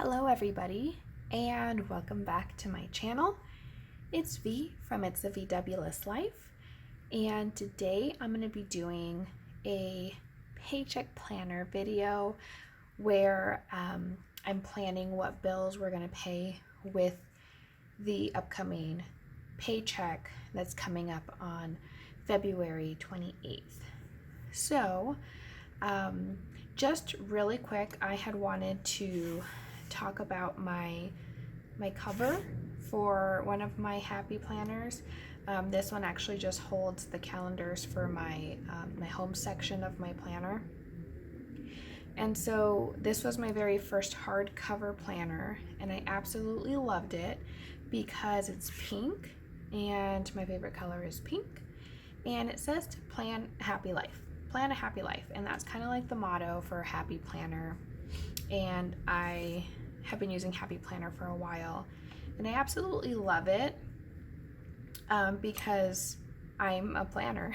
Hello everybody, and welcome back to my channel. It's V from It's a VDubulous Life, and today I'm going to be doing a paycheck planner video where I'm planning what bills we're going to pay with the upcoming paycheck that's coming up on February 28th. So, just really quick, I had wanted to talk about my cover for one of my happy planners. This one actually just holds the calendars for my home section of my planner. And so this was my very first hardcover planner, and I absolutely loved it because it's pink, and my favorite color is pink, and it says to plan a happy life. Plan a happy life, and that's kind of like the motto for a happy planner. And I have been using Happy Planner for a while, and I absolutely love it because I'm a planner.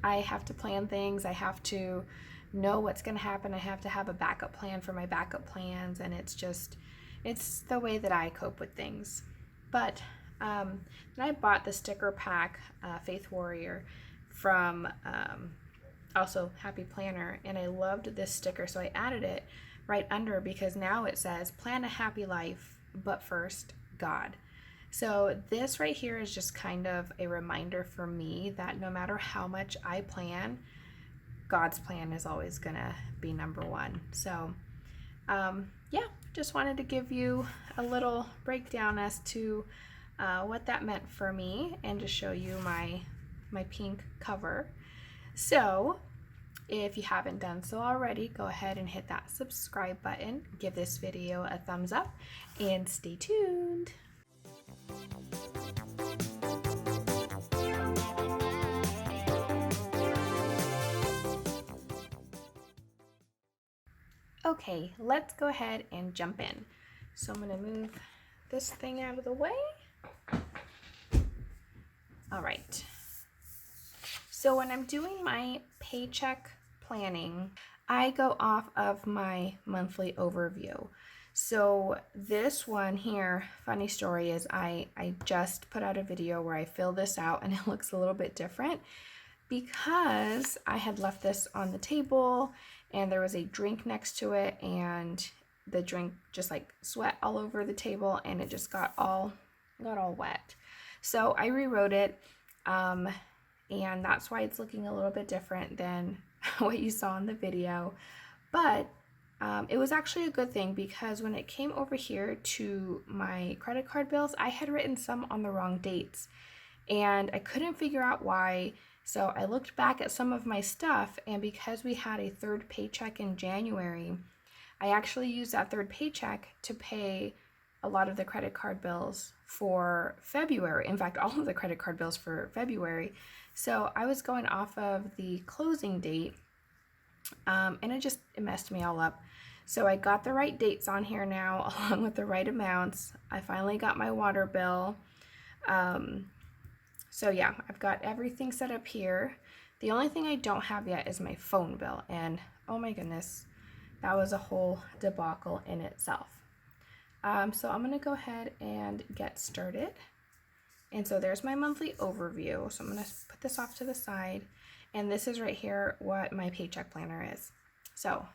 I have to plan things. I have to know what's going to happen. I have to have a backup plan for my backup plans, and it's the way that I cope with things. But then I bought the sticker pack, Faith Warrior, from also Happy Planner, and I loved this sticker, so I added it right under because now it says plan a happy life, but first God. So this right here is just kind of a reminder for me that no matter how much I plan, God's plan is always gonna be number one. So yeah, just wanted to give you a little breakdown as to what that meant for me, and to show you my pink cover. So if you haven't done so already, go ahead and hit that subscribe button, give this video a thumbs up, and stay tuned. Okay, let's go ahead and jump in. So I'm going to move this thing out of the way. All right. So when I'm doing my paycheck planning, I go off of my monthly overview. So this one here, funny story is I just put out a video where I fill this out, and it looks a little bit different because I had left this on the table and there was a drink next to it, and the drink just like sweat all over the table, and it just got all wet. So I rewrote it, and that's why it's looking a little bit different than what you saw in the video. But it was actually a good thing, because when it came over here to my credit card bills, I had written some on the wrong dates, and I couldn't figure out why. So I looked back at some of my stuff, and because we had a third paycheck in January, I actually used that third paycheck to pay a lot of the credit card bills for February. In fact, all of the credit card bills for February. So I was going off of the closing date, and it messed me all up. So I got the right dates on here now, along with the right amounts. I finally got my water bill. So yeah, I've got everything set up here. The only thing I don't have yet is my phone bill, and oh my goodness, that was a whole debacle in itself. So I'm going to go ahead and get started. And so there's my monthly overview. So I'm going to put this off to the side, and this is right here what my paycheck planner is. So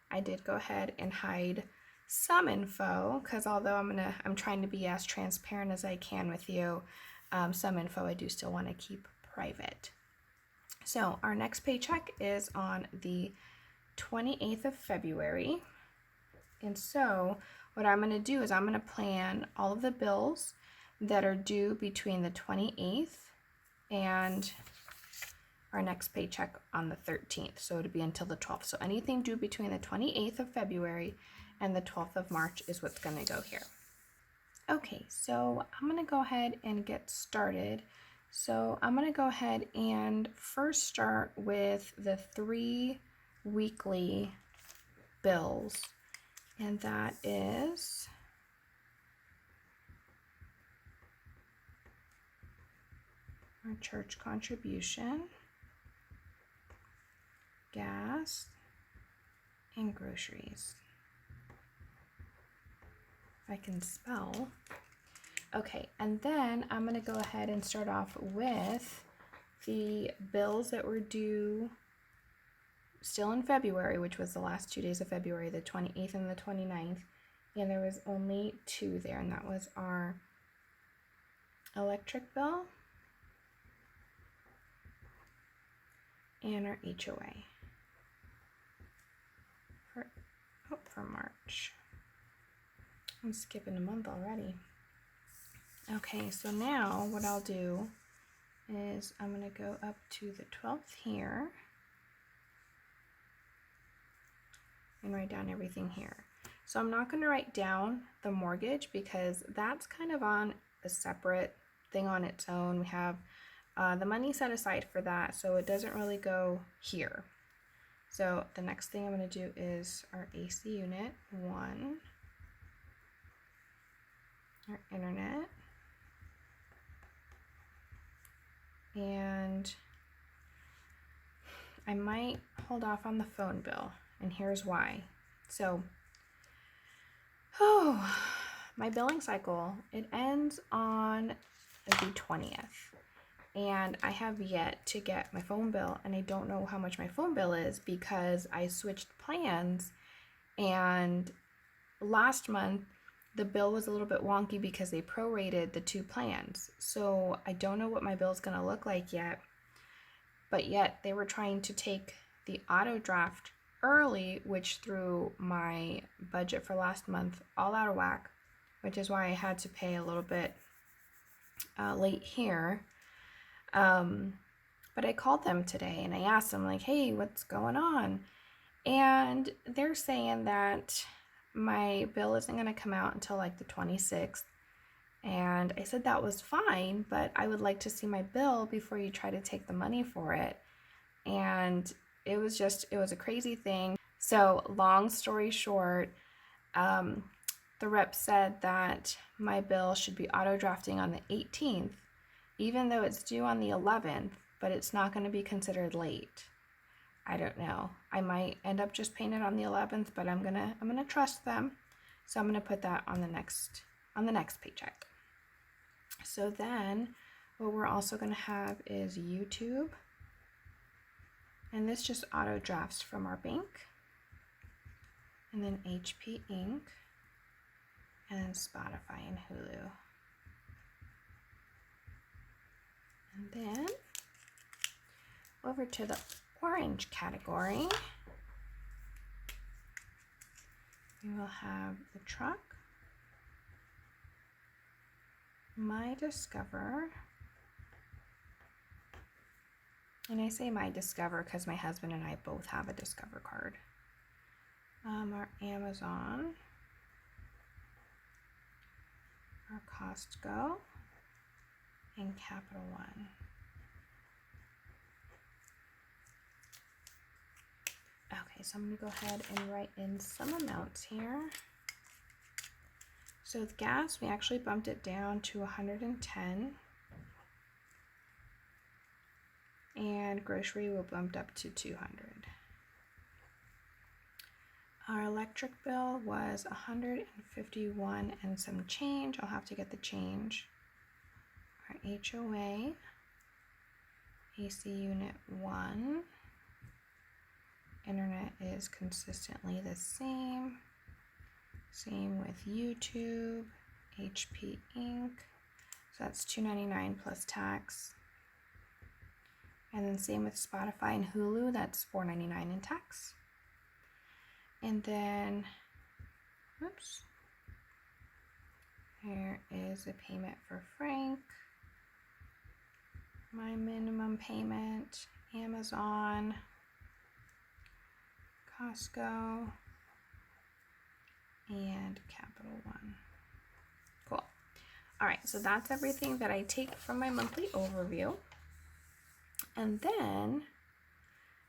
I did go ahead and hide some info, because although I'm trying to be as transparent as I can with you, some info I do still want to keep private. So our next paycheck is on the 28th of February. And so what I'm going to do is I'm going to plan all of the bills that are due between the 28th and our next paycheck on the 13th. So it'll be until the 12th. So anything due between the 28th of February and the 12th of March is what's going to go here. Okay, so I'm going to go ahead and get started. So I'm going to go ahead and first start with the 3 weekly bills, and that is our church contribution, gas, and groceries. if I can spell. Okay, and then I'm going to go ahead and start off with the bills that were due still in February, which was the last 2 days of February, the 28th and the 29th. And there was only 2 there, and that was our electric bill and our HOA for March. I'm skipping a month already. Okay, so now what I'll do is I'm going to go up to the 12th here and write down everything here. So I'm not going to write down the mortgage because that's kind of on a separate thing on its own. We have the money set aside for that, so it doesn't really go here. So the next thing I'm going to do is our AC unit 1, our internet, and I might hold off on the phone bill, and here's why. So, my billing cycle, it ends on the 20th, and I have yet to get my phone bill, and I don't know how much my phone bill is because I switched plans, and last month the bill was a little bit wonky because they prorated the 2 plans. So I don't know what my bill is going to look like yet, but yet they were trying to take the auto draft early, which threw my budget for last month all out of whack, which is why I had to pay a little bit late here. But I called them today and I asked them, like, hey, what's going on? And they're saying that my bill isn't going to come out until like the 26th. And I said that was fine, but I would like to see my bill before you try to take the money for it. And it was a crazy thing. So long story short, the rep said that my bill should be auto drafting on the 18th, even though it's due on the 11th, but it's not going to be considered late. I don't know. I might end up just paying it on the 11th, but I'm gonna trust them. So I'm gonna put that on the next paycheck. So then what we're also gonna have is YouTube. And this just auto drafts from our bank. And then HP Inc. And then Spotify and Hulu. And then over to the orange category, we will have the truck, My Discover, and I say My Discover because my husband and I both have a Discover card, our Amazon, our Costco, and Capital One. Okay, so I'm going to go ahead and write in some amounts here. So with gas, we actually bumped it down to 110. And grocery we bumped up to 200. Our electric bill was 151 and some change. I'll have to get the change. Our HOA, AC unit 1. Internet is consistently the same. Same with YouTube, HP Inc. So that's $2.99 plus tax. And then same with Spotify and Hulu, that's $4.99 in tax. And then, oops, here is a payment for Frank. My minimum payment, Amazon, Costco, and Capital One. Cool. All right, so that's everything that I take from my monthly overview. And then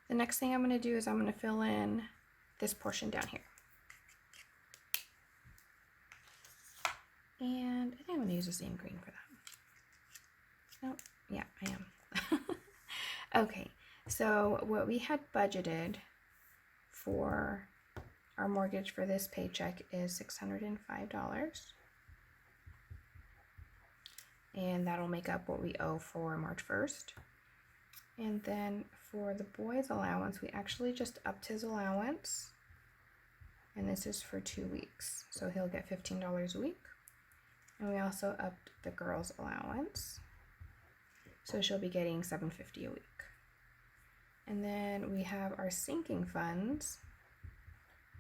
the next thing I'm going to do is I'm going to fill in this portion down here. And I think I'm going to use the same green for that. Nope. Yeah, I am. Okay, so what we had budgeted for Our mortgage for this paycheck is $605. And that'll make up what we owe for March 1st. And then for the boy's allowance, we actually just upped his allowance. And this is for 2 weeks. So he'll get $15 a week. And we also upped the girl's allowance. So she'll be getting $7.50 a week. And then we have our sinking funds,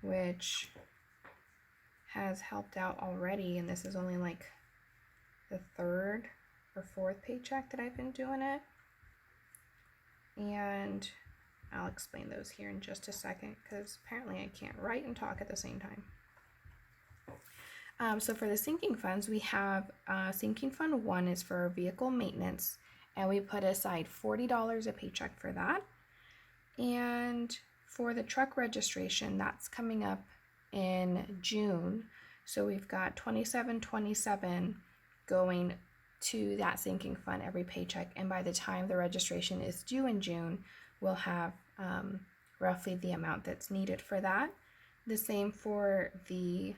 which has helped out already. And this is only like the 3rd or 4th paycheck that I've been doing it. And I'll explain those here in just a second because apparently I can't write and talk at the same time. So for the sinking funds, we have sinking fund 1 is for vehicle maintenance, and we put aside $40 a paycheck for that. And for the truck registration, that's coming up in June. So we've got $27.27 going to that sinking fund every paycheck, and by the time the registration is due in June, we'll have roughly the amount that's needed for that. The same for the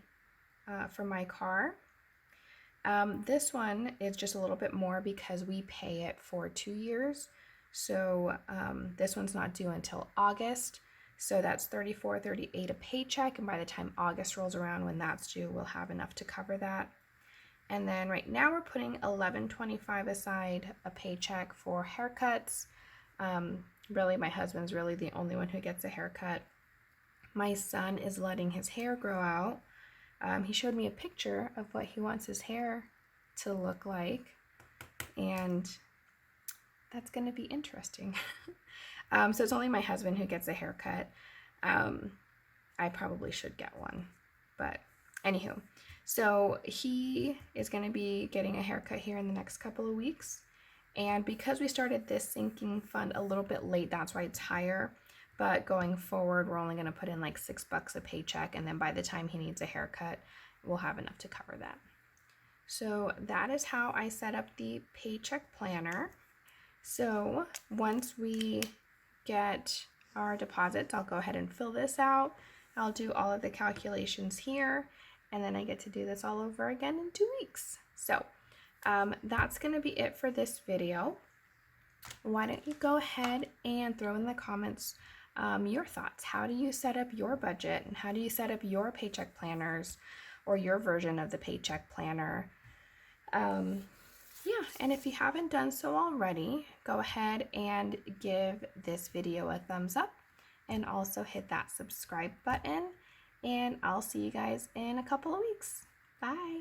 for my car. This one is just a little bit more because we pay it for 2 years. So this one's not due until August. So that's $34.38 a paycheck, and by the time August rolls around, when that's due, we'll have enough to cover that. And then right now we're putting $11.25 aside a paycheck for haircuts. Really, my husband's really the only one who gets a haircut. My son is letting his hair grow out. He showed me a picture of what he wants his hair to look like, and that's going to be interesting. So it's only my husband who gets a haircut. I probably should get one, but anywho. So he is going to be getting a haircut here in the next couple of weeks. And because we started this sinking fund a little bit late, that's why it's higher. But going forward, we're only going to put in like $6 a paycheck. And then by the time he needs a haircut, we'll have enough to cover that. So that is how I set up the paycheck planner. So once we get our deposits, I'll go ahead and fill this out. I'll do all of the calculations here. And then I get to do this all over again in 2 weeks. So that's going to be it for this video. Why don't you go ahead and throw in the comments your thoughts. How do you set up your budget, and how do you set up your paycheck planners or your version of the paycheck planner? Yeah, and if you haven't done so already, go ahead and give this video a thumbs up and also hit that subscribe button. And I'll see you guys in a couple of weeks. Bye.